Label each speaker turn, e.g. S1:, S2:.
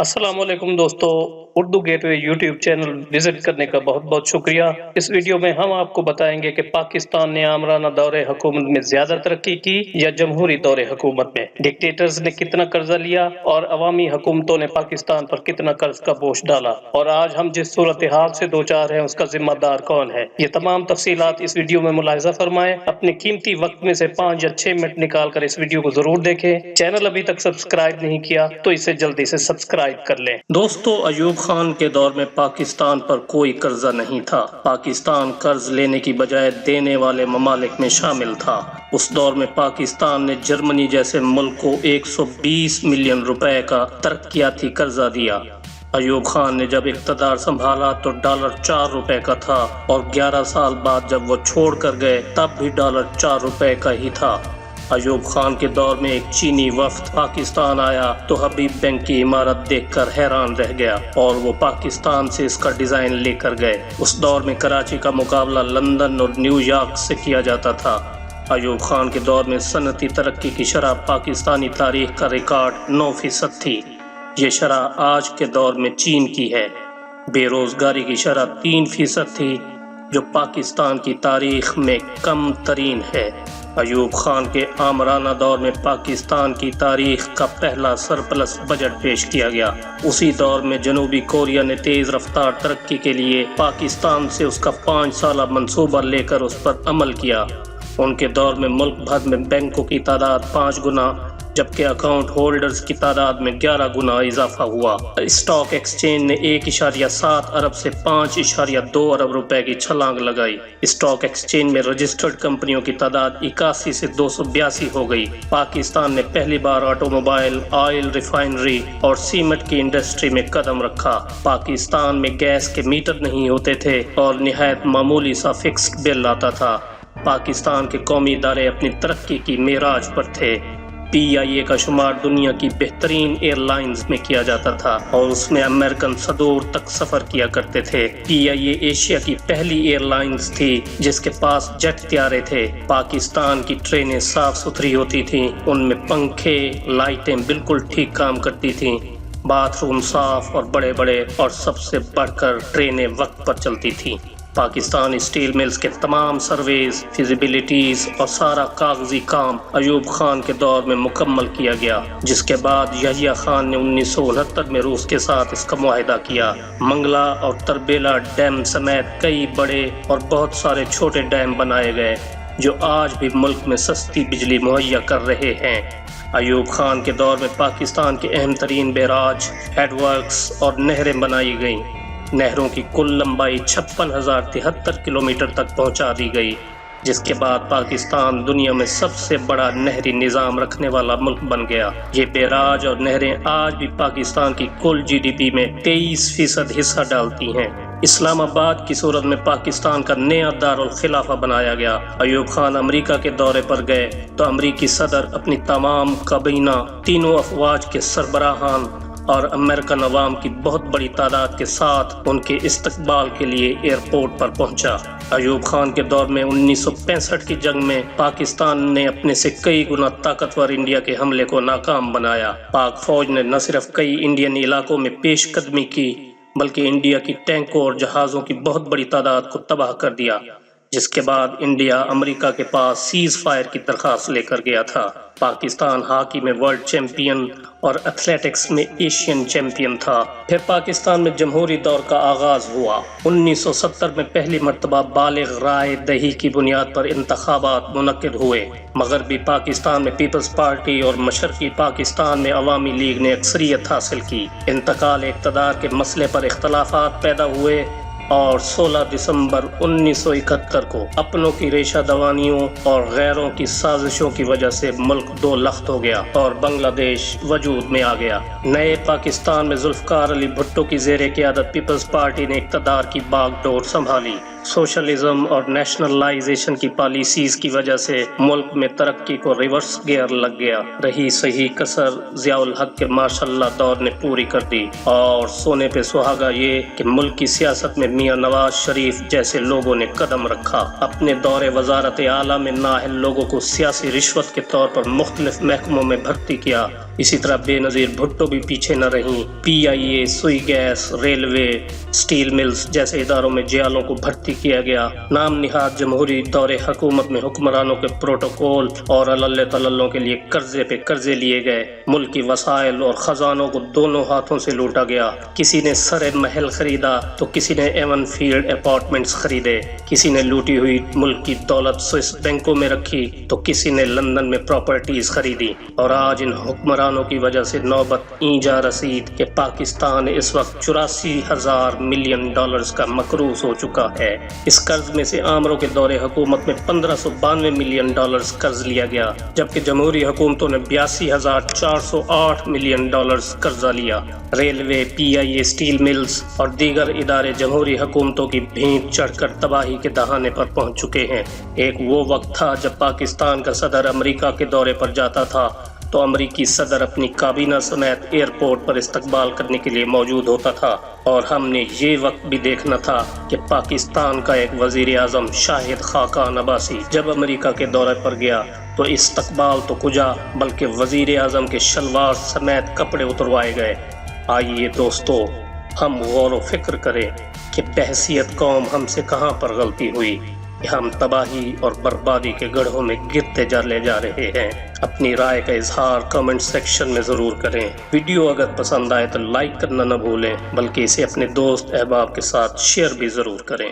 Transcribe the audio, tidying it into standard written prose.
S1: السلام علیکم دوستو، اردو گیٹ وے یوٹیوب چینل وزٹ کرنے کا بہت بہت شکریہ۔ اس ویڈیو میں ہم آپ کو بتائیں گے کہ پاکستان نے آمرانہ دور حکومت میں زیادہ ترقی کی یا جمہوری دور حکومت میں، ڈکٹیٹرز نے کتنا قرضہ لیا اور عوامی حکومتوں نے پاکستان پر کتنا قرض کا بوجھ ڈالا، اور آج ہم جس صورتحال سے دوچار ہیں اس کا ذمہ دار کون ہے۔ یہ تمام تفصیلات اس ویڈیو میں ملاحظہ فرمائیں۔ اپنے قیمتی وقت میں سے 5 یا 6 منٹ نکال کر اس ویڈیو کو ضرور دیکھیں۔ چینل ابھی تک سبسکرائب نہیں کیا تو اسے جلدی سے سبسکرائب کر لیں۔ دوستو، ایوب خان کے دور میں پاکستان پر کوئی قرضہ نہیں تھا۔ پاکستان قرض لینے کی بجائے دینے والے ممالک میں شامل تھا۔ اس دور میں پاکستان نے جرمنی جیسے ملک کو 120 ملین روپے کا ترقیاتی قرضہ دیا۔ ایوب خان نے جب اقتدار سنبھالا تو ڈالر 4 روپے کا تھا، اور 11 سال بعد جب وہ چھوڑ کر گئے تب بھی ڈالر 4 روپے کا ہی تھا۔ ایوب خان کے دور میں ایک چینی وفد پاکستان آیا تو حبیب بینک کی عمارت دیکھ کر حیران رہ گیا، اور وہ پاکستان سے اس کا ڈیزائن لے کر گئے۔ اس دور میں کراچی کا مقابلہ لندن اور نیو یارک سے کیا جاتا تھا۔ ایوب خان کے دور میں صنعتی ترقی کی شرح پاکستانی تاریخ کا ریکارڈ 9% تھی۔ یہ شرح آج کے دور میں چین کی ہے۔ بے روزگاری کی شرح 3% تھی، جو پاکستان کی تاریخ میں کم ترین ہے۔ ایوب خان کے آمرانہ دور میں پاکستان کی تاریخ کا پہلا سرپلس بجٹ پیش کیا گیا۔ اسی دور میں جنوبی کوریا نے تیز رفتار ترقی کے لیے پاکستان سے اس کا 5 سالہ منصوبہ لے کر اس پر عمل کیا۔ ان کے دور میں ملک بھر میں بینکوں کی تعداد 5 گنا، جبکہ اکاؤنٹ ہولڈرز کی تعداد میں 11 گنا اضافہ ہوا۔ اسٹاک ایکسچینج نے 1.7 ارب سے 5.2 ارب روپے کی چھلانگ لگائی۔ اسٹاک ایکسچینج میں رجسٹرڈ کمپنیوں کی تعداد 81 سے 282 ہو گئی۔ پاکستان نے پہلی بار آٹو موبائل، آئل ریفائنری اور سیمنٹ کی انڈسٹری میں قدم رکھا۔ پاکستان میں گیس کے میٹر نہیں ہوتے تھے اور نہایت معمولی سا فکسڈ بل آتا تھا۔ پاکستان کے قومی ادارے اپنی ترقی کی معراج پر تھے۔ PIA کا شمار دنیا کی بہترین ایئر لائنز میں کیا جاتا تھا، اور اس میں امریکن صدور تک سفر کیا کرتے تھے۔ PIA ایشیا کی پہلی ایئر لائنز تھی جس کے پاس جیٹ طیارے تھے۔ پاکستان کی ٹرینیں صاف ستھری ہوتی تھیں، ان میں پنکھے، لائٹیں بالکل ٹھیک کام کرتی تھیں، باتھ روم صاف اور بڑے بڑے، اور سب سے بڑھ کر ٹرینیں وقت پر چلتی تھیں۔ پاکستان اسٹیل ملز کے تمام سرویز، فیزیبلٹیز اور سارا کاغذی کام ایوب خان کے دور میں مکمل کیا گیا، جس کے بعد یحییٰ خان نے 1969 میں روس کے ساتھ اس کا معاہدہ کیا۔ منگلا اور تربیلا ڈیم سمیت کئی بڑے اور بہت سارے چھوٹے ڈیم بنائے گئے جو آج بھی ملک میں سستی بجلی مہیا کر رہے ہیں۔ ایوب خان کے دور میں پاکستان کے اہم ترین بیراج، ہیڈ ورکس اور نہریں بنائی گئیں۔ نہروں کی کل لمبائی 56,073 کلومیٹر تک پہنچا دی گئی، جس کے بعد پاکستان دنیا میں سب سے بڑا نہری نظام رکھنے والا ملک بن گیا۔ یہ بیراج اور نہریں آج بھی پاکستان کی کل GDP میں 23% حصہ ڈالتی ہیں۔ اسلام آباد کی صورت میں پاکستان کا نیا دارالخلافہ بنایا گیا۔ ایوب خان امریکہ کے دورے پر گئے تو امریکی صدر اپنی تمام کابینہ، تینوں افواج کے سربراہان اور امریکن عوام کی بہت بڑی تعداد کے ساتھ ان کے استقبال کے لیے ایئرپورٹ پر پہنچا۔ ایوب خان کے دور میں 1965 کی جنگ میں پاکستان نے اپنے سے کئی گنا طاقتور انڈیا کے حملے کو ناکام بنایا۔ پاک فوج نے نہ صرف کئی انڈین علاقوں میں پیش قدمی کی، بلکہ انڈیا کی ٹینکوں اور جہازوں کی بہت بڑی تعداد کو تباہ کر دیا، جس کے بعد انڈیا امریکہ کے پاس سیز فائر کی درخواست لے کر گیا تھا۔ پاکستان ہاکی میں ورلڈ چیمپئن اور ایتھلیٹکس میں ایشین چیمپئن تھا۔ پھر پاکستان میں جمہوری دور کا آغاز ہوا۔ 1970 میں پہلی مرتبہ بالغ رائے دہی کی بنیاد پر انتخابات منعقد ہوئے۔ مغربی پاکستان میں پیپلز پارٹی اور مشرقی پاکستان میں عوامی لیگ نے اکثریت حاصل کی۔ انتقال اقتدار کے مسئلے پر اختلافات پیدا ہوئے، اور 16 دسمبر 1971 کو اپنوں کی ریشہ دوانیوں اور غیروں کی سازشوں کی وجہ سے ملک دو لخت ہو گیا اور بنگلہ دیش وجود میں آ گیا۔ نئے پاکستان میں ذوالفقار علی بھٹو کی زیر قیادت پیپلز پارٹی نے اقتدار کی باغ ڈور سنبھالی۔ سوشلزم اور نیشنلائزیشن کی پالیسیز کی وجہ سے ملک میں ترقی کو ریورس گیئر لگ گیا۔ رہی صحیح کسر ضیاء الحق کے ماشاء اللہ دور نے پوری کر دی، اور سونے پہ سہاگا یہ کہ ملک کی سیاست میں میاں نواز شریف جیسے لوگوں نے قدم رکھا۔ اپنے دور وزارت اعلیٰ میں نااہل لوگوں کو سیاسی رشوت کے طور پر مختلف محکموں میں بھرتی کیا اسی طرح بے نظیر بھٹو بھی پیچھے نہ رہیں۔ PIA، سوئی گیس، ریلوے، سٹیل ملز جیسے اداروں میں جیالوں کو بھرتی کیا گیا۔ نام نہاد جمہوری دور حکومت میں حکمرانوں کے پروٹوکول اور اللہ تللوں کے لیے قرضے پہ قرضے لیے گئے۔ ملک کی وسائل اور خزانوں کو دونوں ہاتھوں سے لوٹا گیا۔ کسی نے سر محل خریدا تو کسی نے ایون فیلڈ اپارٹمنٹس خریدے۔ کسی نے لوٹی ہوئی ملک کی دولت سوئس بینکوں میں رکھی تو کسی نے لندن میں پراپرٹیز خریدی۔ اور آج ان حکمرانوں کی وجہ سے نوبت جا رسید کہ پاکستان اس وقت 84,000 ملین ڈالرز کا مقروض ہو چکا ہے۔ اس قرض میں سے آمروں کے دور حکومت میں 1592 ملین ڈالرز قرض لیا گیا، جبکہ جمہوری حکومتوں نے 82,408 ملین ڈالرز قرضہ لیا۔ ریلوے، PIA، سٹیل ملز اور دیگر ادارے جمہوری حکومتوں کی بھینٹ چڑھ کر تباہی کے دہانے پر پہنچ چکے ہیں۔ ایک وہ وقت تھا جب پاکستان کا صدر امریکہ کے دورے پر جاتا تھا تو امریکی صدر اپنی کابینہ سمیت ایئرپورٹ پر استقبال کرنے کے لیے موجود ہوتا تھا، اور ہم نے یہ وقت بھی دیکھنا تھا کہ پاکستان کا ایک وزیر اعظم شاہد خاقان عباسی جب امریکہ کے دورے پر گیا تو استقبال تو کجا بلکہ وزیر اعظم کے شلوار سمیت کپڑے اتروائے گئے۔ آئیے دوستو، ہم غور و فکر کریں کہ بحیثیت قوم ہم سے کہاں پر غلطی ہوئی کہ ہم تباہی اور بربادی کے گڑھوں میں گرتے لے جا رہے ہیں۔ اپنی رائے کا اظہار کمنٹ سیکشن میں ضرور کریں۔ ویڈیو اگر پسند آئے تو لائک کرنا نہ بھولیں، بلکہ اسے اپنے دوست احباب کے ساتھ شیئر بھی ضرور کریں۔